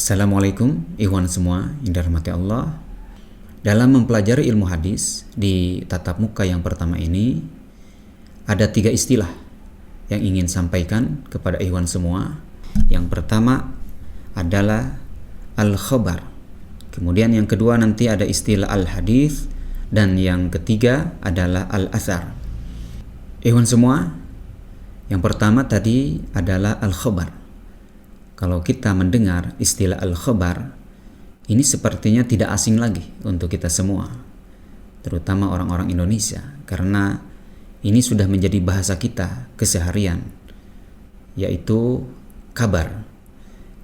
Assalamualaikum ikhwan semua yang dirahmati Allah. Dalam mempelajari ilmu hadis di tatap muka yang pertama ini, ada 3 istilah yang ingin sampaikan kepada ikhwan semua. Yang pertama adalah al-khabar. Kemudian yang kedua nanti ada istilah al-hadis, dan yang ketiga adalah al-athar. Ikhwan semua, yang pertama tadi adalah al-khabar. Kalau kita mendengar istilah al-khabar, ini sepertinya tidak asing lagi untuk kita semua, terutama orang-orang Indonesia, karena ini sudah menjadi bahasa kita keseharian, yaitu kabar.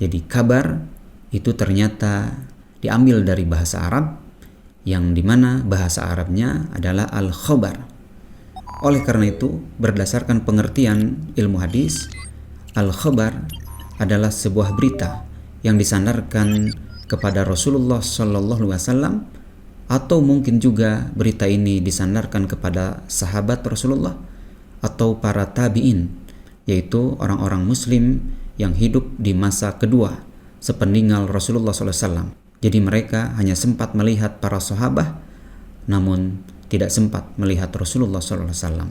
Jadi kabar itu ternyata diambil dari bahasa Arab, yang dimana bahasa Arabnya adalah al-khabar. Oleh karena itu, berdasarkan pengertian ilmu hadis, al-khabar adalah sebuah berita yang disandarkan kepada Rasulullah SAW, atau mungkin juga berita ini disandarkan kepada sahabat Rasulullah atau para tabi'in, yaitu orang-orang muslim yang hidup di masa kedua sepeninggal Rasulullah SAW. Jadi mereka hanya sempat melihat para sahabat, namun tidak sempat melihat Rasulullah SAW.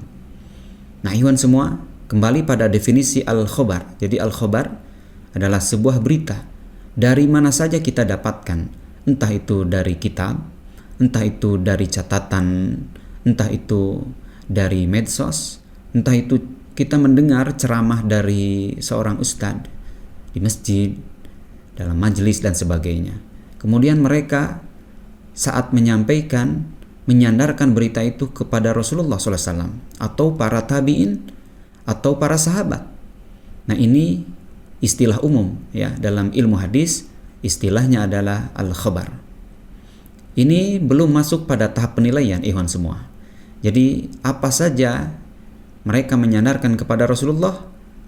Nah, ikhwan semua, kembali pada definisi al-khabar. Jadi al-khabar adalah sebuah berita dari mana saja kita dapatkan, entah itu dari kitab, entah itu dari catatan, entah itu dari medsos, entah itu kita mendengar ceramah dari seorang ustadz di masjid, dalam majelis dan sebagainya. Kemudian mereka saat menyampaikan, menyandarkan berita itu kepada Rasulullah SAW atau para tabi'in atau para sahabat. Nah, ini istilah umum ya dalam ilmu hadis, istilahnya adalah al-khabar. Ini belum masuk pada tahap penilaian ikhwan semua. Jadi apa saja mereka menyandarkan kepada Rasulullah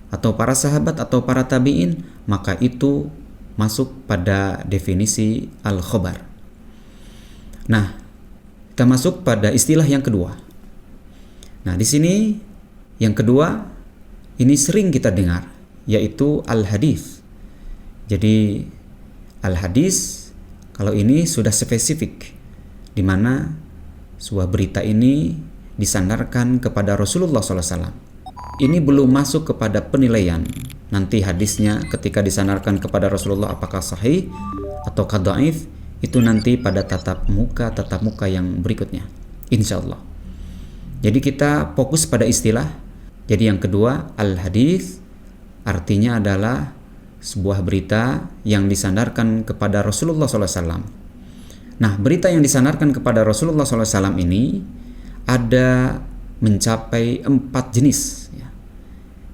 atau para sahabat atau para tabi'in, maka itu masuk pada definisi al-khabar. Nah, kita masuk pada istilah yang kedua. Nah, di sini yang kedua ini sering kita dengar, yaitu al-hadis. Jadi al-hadis kalau ini sudah spesifik, di mana sebuah berita ini disandarkan kepada Rasulullah SAW. Ini belum masuk kepada penilaian nanti hadisnya ketika disandarkan kepada Rasulullah apakah sahih atau dhaif, itu nanti pada tatap muka yang berikutnya, insya Allah. Jadi kita fokus pada istilah. Jadi yang kedua al-hadis artinya adalah sebuah berita yang disandarkan kepada Rasulullah SAW. Nah, berita yang disandarkan kepada Rasulullah SAW ini ada mencapai 4 jenis.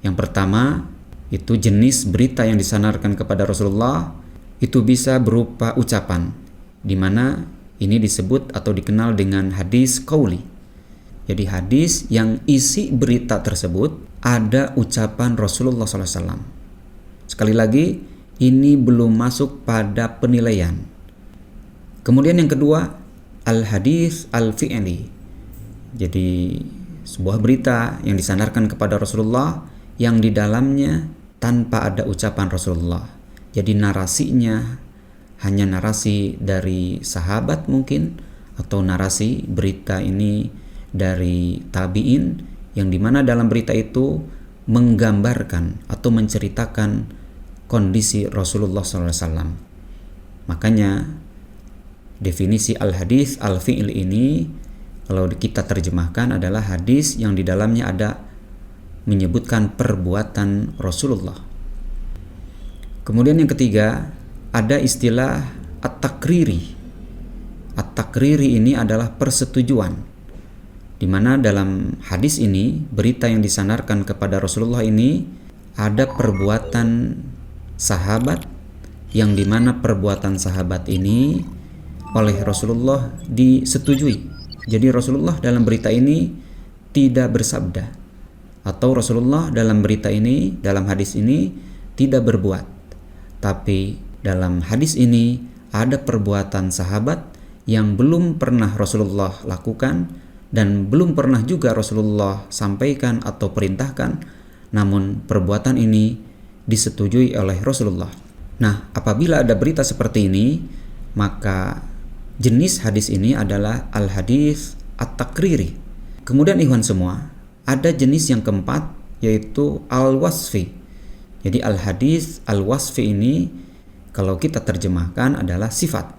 Yang pertama, itu jenis berita yang disandarkan kepada Rasulullah, itu bisa berupa ucapan, di mana ini disebut atau dikenal dengan hadis qauli. Jadi hadis yang isi berita tersebut ada ucapan Rasulullah SAW. Sekali lagi, ini belum masuk pada penilaian. Kemudian yang kedua, al-hadis al-fi'li. Jadi sebuah berita yang disandarkan kepada Rasulullah yang di dalamnya tanpa ada ucapan Rasulullah. Jadi narasinya hanya narasi dari sahabat mungkin, atau narasi berita ini dari tabi'in, yang dimana dalam berita itu menggambarkan atau menceritakan kondisi Rasulullah SAW. Makanya definisi al-hadis al-fi'l ini kalau kita terjemahkan adalah hadis yang di dalamnya ada menyebutkan perbuatan Rasulullah. Kemudian yang ketiga ada istilah at-takriri. At-takriri ini adalah persetujuan, di mana dalam hadis ini, berita yang disandarkan kepada Rasulullah ini ada perbuatan sahabat, yang dimana perbuatan sahabat ini oleh Rasulullah disetujui. Jadi Rasulullah dalam berita ini tidak bersabda, atau Rasulullah dalam berita ini, dalam hadis ini tidak berbuat, tapi dalam hadis ini ada perbuatan sahabat yang belum pernah Rasulullah lakukan dan belum pernah juga Rasulullah sampaikan atau perintahkan, namun perbuatan ini disetujui oleh Rasulullah. Nah, apabila ada berita seperti ini, maka jenis hadis ini adalah al-hadis at-takriri. Kemudian ikhwan semua, ada jenis yang keempat yaitu al-wasfi. Jadi al-hadis al-wasfi ini kalau kita terjemahkan adalah sifat,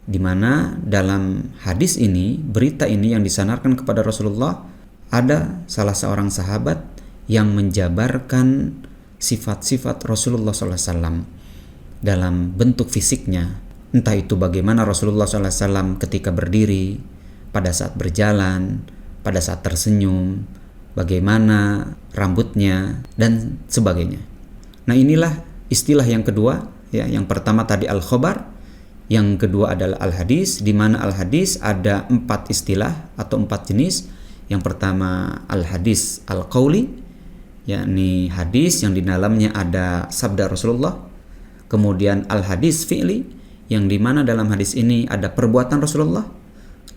di mana dalam hadis ini, berita ini yang disandarkan kepada Rasulullah, ada salah seorang sahabat yang menjabarkan sifat-sifat Rasulullah SAW dalam bentuk fisiknya. Entah itu bagaimana Rasulullah SAW ketika berdiri, pada saat berjalan, pada saat tersenyum, bagaimana rambutnya, dan sebagainya. Nah, inilah istilah yang kedua, ya. Yang pertama tadi al-khobar, yang kedua adalah al-hadis, di mana al-hadis ada 4 istilah atau 4 jenis. Yang pertama al-hadis al-qauli, yakni hadis yang di dalamnya ada sabda Rasulullah. Kemudian al-hadis fi'li, yang di mana dalam hadis ini ada perbuatan Rasulullah.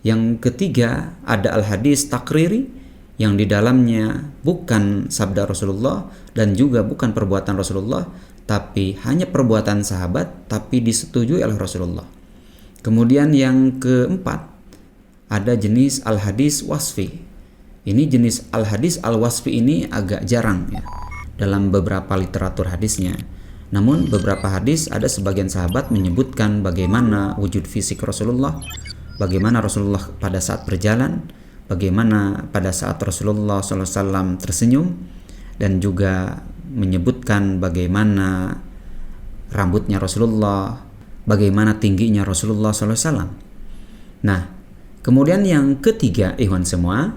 Yang ketiga ada al-hadis takriri, yang di dalamnya bukan sabda Rasulullah dan juga bukan perbuatan Rasulullah, tapi hanya perbuatan sahabat tapi disetujui oleh Rasulullah. Kemudian yang keempat ada jenis al-hadis wasfi. Ini jenis al-hadis al-wasfi ini agak jarang, ya, dalam beberapa literatur hadisnya. Namun beberapa hadis ada sebagian sahabat menyebutkan bagaimana wujud fisik Rasulullah, bagaimana Rasulullah pada saat berjalan, bagaimana pada saat Rasulullah SAW tersenyum, dan juga menyebutkan bagaimana rambutnya Rasulullah, bagaimana tingginya Rasulullah SAW. Nah, kemudian yang ketiga, ikhwan semua,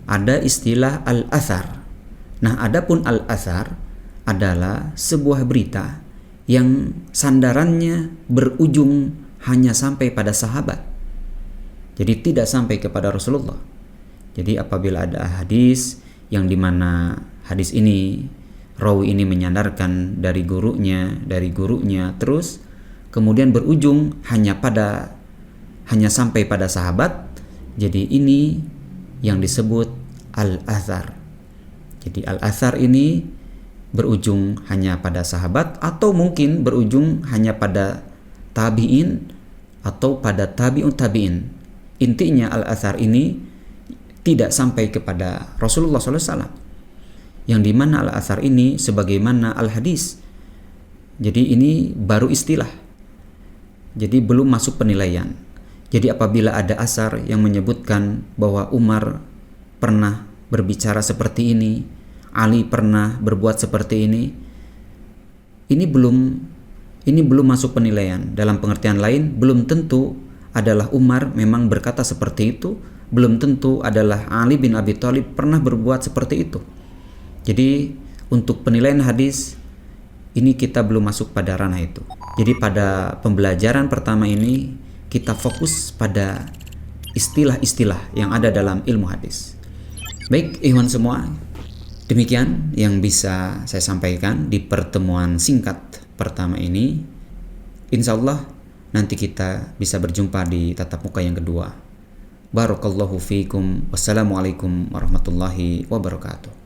ada istilah al-athar. Nah, adapun al-athar adalah sebuah berita yang sandarannya berujung hanya sampai pada sahabat. Jadi tidak sampai kepada Rasulullah. Jadi apabila ada hadis yang dimana hadis ini, rawi ini menyandarkan dari gurunya, terus kemudian berujung hanya sampai pada sahabat, jadi ini yang disebut al-athar. Jadi al-athar ini berujung hanya pada sahabat, atau mungkin berujung hanya pada tabi'in atau pada tabi'un tabi'in. Intinya al-athar ini tidak sampai kepada Rasulullah SAW, yang dimana al-athar ini sebagaimana al-hadis. Jadi ini baru istilah, jadi belum masuk penilaian. Jadi apabila ada asar yang menyebutkan bahwa Umar pernah berbicara seperti ini, Ali pernah berbuat seperti ini belum masuk penilaian. Dalam pengertian lain, belum tentu adalah Umar memang berkata seperti itu, belum tentu adalah Ali bin Abi Thalib pernah berbuat seperti itu. Jadi untuk penilaian hadis ini kita belum masuk pada ranah itu. Jadi pada pembelajaran pertama ini kita fokus pada istilah-istilah yang ada dalam ilmu hadis. Baik, ikhwan semua, demikian yang bisa saya sampaikan di pertemuan singkat pertama ini. Insya Allah nanti kita bisa berjumpa di tatap muka yang kedua. Barakallahu fiikum. Wassalamualaikum warahmatullahi wabarakatuh.